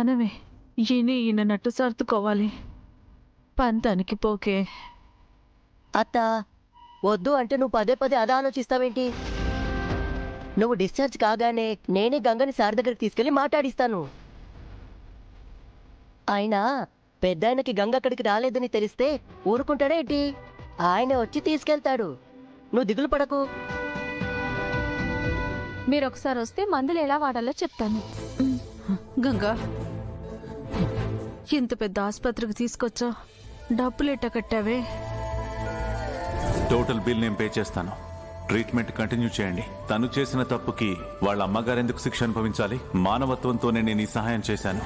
మనమే ఈయనట్టు సర్దుకోవాలి. పంతానికి పోకే. అత్త వద్దు అంటే నువ్వు పదే పదే అలా ఆలోచిస్తావేంటి? నువ్వు డిశ్చార్జ్ కాగానే నేనే గంగని సార్ దగ్గరికి తీసుకెళ్ళి మాట్లాడిస్తాను. అయినా పెద్ద ఆయనకి గంగ అక్కడికి రాలేదని తెలిస్తే ఊరుకుంటాడేంటి? ఆయన వచ్చి తీసుకెళ్తాడు. నువ్వు దిగులు పడకు. మీరు ఒకసారి వస్తే మందులు ఎలా వాడాలో చెప్తాను. గంగా, ఇంత పెద్ద ఆసుపత్రికి తీసుకొచ్చా, డబ్బులు ఎట్ట కట్టావే? టోటల్ బిల్ నేను పే చేస్తాను. ట్రీట్మెంట్ కంటిన్యూ చేయండి. తను చేసిన తప్పుకి వాళ్ళ అమ్మగారెందుకు శిక్ష అనుభవించాలి? మానవత్వంతోనే నేను ఈ సహాయం చేశాను.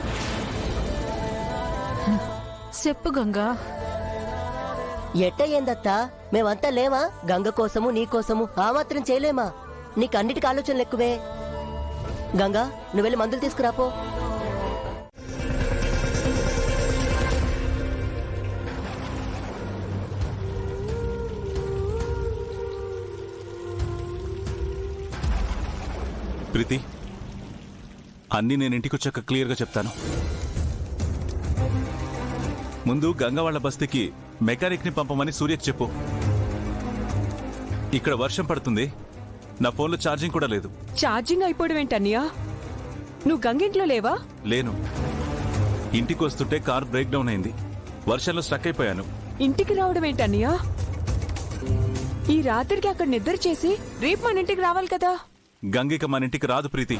చెప్పు గంగా. ఎట్టయ్యిందత్తా? మేమంతా లేమా? గంగ కోసము నీ కోసము ఆ మాత్రం చేయలేమా? నీకు అన్నిటికీ ఆలోచనలు ఎక్కువే. గంగా, నువ్వు వెళ్ళి మందులు తీసుకురాపో. ప్రీతి, అన్నీ నేను ఇంటికి వచ్చాక క్లియర్గా చెప్తాను. ముందు గంగ వాళ్ళ బస్తీకి మెకానిక్ని పంపమని సూర్యకి చెప్పు. ఇక్కడ వర్షం పడుతుంది, నా ఫోన్లో ఛార్జింగ్ కూడా లేదు. ఛార్జింగ్ అయిపోవడం ఏంటన్నయ్యా? నువ్వు గంగింట్లో లేవా? లేను. ఇంటికి వస్తుంటే కార్ బ్రేక్ డౌన్ అయింది. వర్షంలో స్ట్రక్ అయిపోయాను. ఇంటికి రావడం ఏంటన్నయ్యా? ఈ రాత్రికి అక్కడ నిద్ర చేసి రేపు మన ఇంటికి రావాలి కదా. గంగిక మన ఇంటికి రాదు ప్రీతి.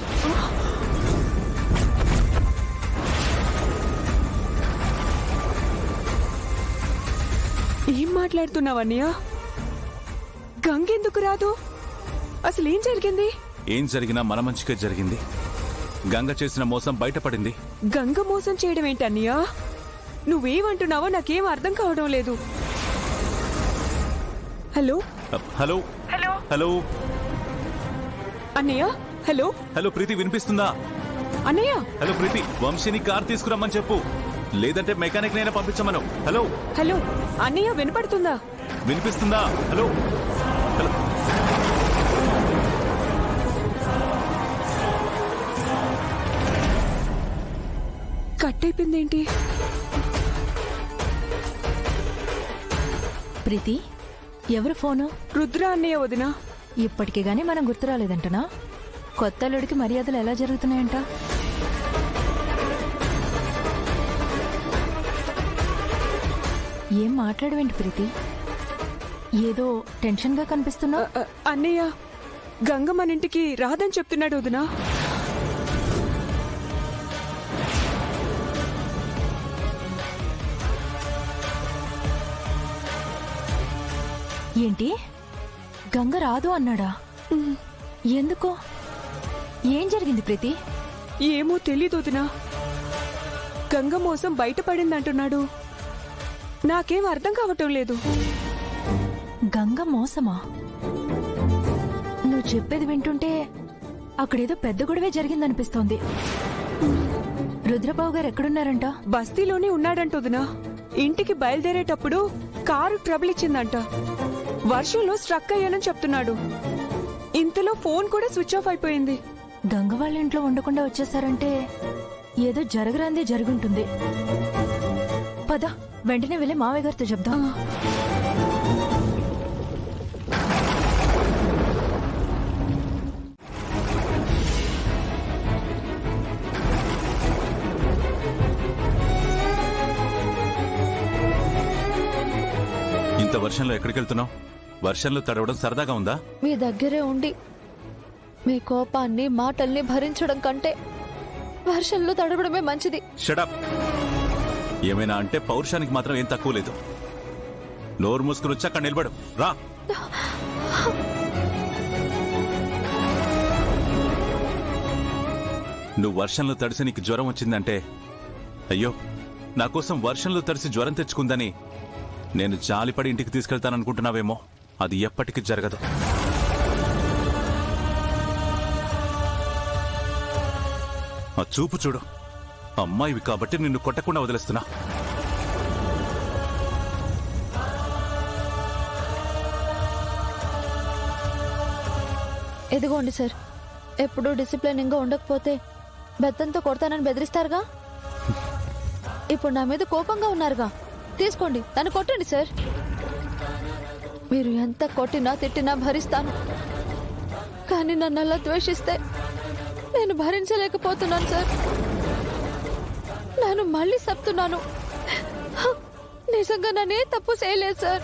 ఏం మాట్లాడుతున్నావన్నయ్యా? గంగెందుకు రాదు? అసలు ఏం జరిగింది? ఏం జరిగినా మన మంచిగా జరిగింది. గంగ చేసిన మోసం బయటపడింది. గంగ మోసం చేయడం ఏంటన్నయ్యా? నువ్వేమంటున్నావో నాకేం అర్థం కావడం లేదు. హలో హలో హలో హలో అన్నయ్య, హలో హలో ప్రీతి, వినిపిస్తుందా? అన్నయ్య, హలో ప్రీతి, వంశీని కార్ తీసుకురమ్మని చెప్పు, లేదంటే మెకానిక్ నైనా పంపించమను. హలో హలో అన్నయ్య, వినపడుతుందా? వినిపిస్తుందా? హలో హలో కట్ అయిపోయిందేంటి? ప్రీతి, ఎవరు ఫోను? రుద్ర అన్నయ్య వదినా. ఇప్పటికే గానీ మనం గుర్తు రాలేదంటనా? కొత్త అల్లుడికి మర్యాదలు ఎలా జరుగుతున్నాయంట? ఏం మాట్లాడవేంటి ప్రీతి? ఏదో టెన్షన్గా కనిపిస్తున్నా. అన్నయ్య, గంగ మన ఇంటికి రాదని చెప్తున్నాడు వదినా. ఏంటి, గంగ రాదు అన్నాడా? ఎందుకో? ఏం జరిగింది ప్రీతి? ఏమో తెలీదు వదినా. గంగ మోసం బయటపడిందంటున్నాడు. నాకేం అర్థం కావటం లేదు. గంగ మోసమా? నువ్వు చెప్పేది వింటుంటే అక్కడేదో పెద్ద గొడవే జరిగిందనిపిస్తోంది. రుద్రబాబు గారు ఎక్కడున్నారంట? బస్తీలోనే ఉన్నాడంట వదినా. ఇంటికి బయలుదేరేటప్పుడు కారు ట్రబుల్ ఇచ్చిందంట. వర్షంలో స్ట్రక్ అయ్యానని చెప్తున్నాడు. ఇంతలో ఫోన్ కూడా స్విచ్ ఆఫ్ అయిపోయింది. గంగ వాళ్ళ ఇంట్లో ఉండకుండా వచ్చేసారంటే ఏదో జరగరాందే జరుగుంటుంది. పద, వెంటనే వెళ్ళి మావయ్య గారితో చెప్దాం. ఇంత వర్షంలో ఎక్కడికి వెళ్తున్నావు? వర్షంలో తడవడం సరదాగా ఉందా? మీ దగ్గరే ఉండి మీ కోపాన్ని మాటల్ని భరించడం కంటే వర్షంలో తడవడమే మంచిది. షడప్. ఏమైనా అంటే పౌరుషానికి మాత్రం ఏం తక్కువ లేదు. నోరు మూసుకుని వచ్చి అక్కడ నిలబడు. రా. నువ్వు వర్షంలో తడిసి నీకు జ్వరం వచ్చిందంటే, అయ్యో నా కోసం వర్షంలో తడిసి జ్వరం తెచ్చుకుందని నేను జాలిపడి ఇంటికి తీసుకెళ్తాననుకుంటున్నావేమో. అది ఎప్పటికీ జరగదు. ఆ చూపు చూడు. అమ్మాయివి కాబట్టి నిన్ను కొట్టకుండా వదిలేస్తున్నా. ఎదిగోండి సార్, ఎప్పుడూ డిసిప్లినింగ్గా ఉండకపోతే బెత్తంతో కొడతానని బెదిరిస్తారుగా. ఇప్పుడు నా మీద కోపంగా ఉన్నారుగా, తీసుకోండి, నన్ను కొట్టండి సార్. మీరు ఎంత కొట్టినా తిట్టినా భరిస్తాను, కానీ నన్ను అలా ద్వేషిస్తే నేను భరించలేకపోతున్నాను సార్. నేను మళ్ళీ చెప్తున్నాను, నిజంగా నేనే తప్పు చేయలేదు సార్.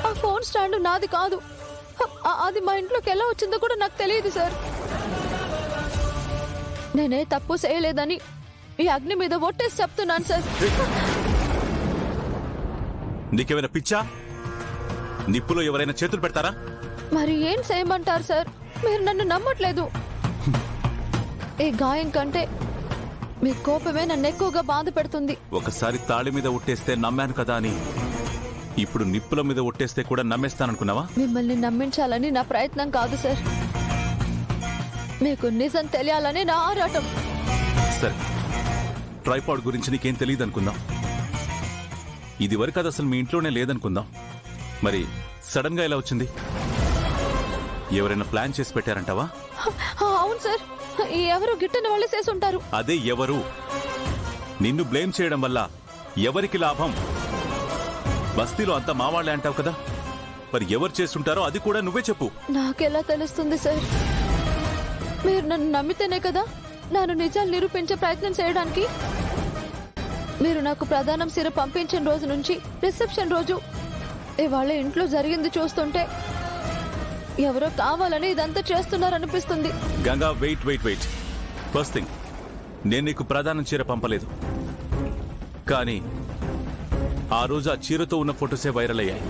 ఆ ఫోన్ స్టాండ్ నాది కాదు, అది మా ఇంట్లోకి ఎలా వచ్చిందో కూడా నాకు తెలియదు సార్. నేనే తప్పు చేయలేదని ఈ అగ్ని మీద ఒట్టేసి చెప్తున్నాను సార్. నీకేమైనా పిచ్చా? నిప్పులో ఎవరైనా చేతులు పెడతారా? మరి ఏం చేయమంటారు సార్? మీరు నన్ను నమ్మట్లేదు. ఈ గాయం కంటే మీ కోపమే నన్ను ఎక్కువగా బాధ పెడుతుంది. ఒకసారి తాళి మీద ఒట్టేస్తే నమ్మాను కదా అని ఇప్పుడు నిప్పుల మీద ఒట్టేస్తే కూడా నమ్మేస్తాననుకున్నావా? మిమ్మల్ని నమ్మించాలని నా ప్రయత్నం కాదు సార్, మీకు నిజం తెలియాలని నా ఆరాటం. సరే, ట్రైపాడ్ గురించి నీకేం తెలియదు అనుకుందాం. ఇది వరకు అది అసలు మీ ఇంట్లోనే లేదనుకుందాం. మరి సడన్ గా ఎలా వచ్చింది? ఎవరైనా ప్లాన్ చేసి పెట్టారంటావా? అవును సార్, ఎవరు గిట్టని వాళ్ళు చేసి ఉంటారు. అదే ఎవరు? నిన్ను బ్లేమ్ చేయడం వల్ల ఎవరికి లాభం? బస్తీలో అంతా మావాళ్లే అంటావు కదా, మరి ఎవరు చేస్తుంటారో అది కూడా నువ్వే చెప్పు. నాకెలా తెలుస్తుంది సార్? మీరు నన్ను నమ్మితేనే కదా నన్ను నిజాలు నిరూపించే ప్రయత్నం చేయడానికి. మీరు నాకు ప్రధానం సిర పంపించిన రోజు నుంచి రిసెప్షన్ రోజు ఇవాళ ఇంట్లో జరిగింది చూస్తుంటే ఎవరో కావాలని ఇదంతా చేస్తున్నారనిపిస్తుంది. Ganga, wait wait wait. First thing, నేను నీకు ప్రధానం చీర పంపలేదు, కానీ ఆ రోజు ఆ చీరతో ఉన్న ఫొటోసే వైరల్ అయ్యాయి.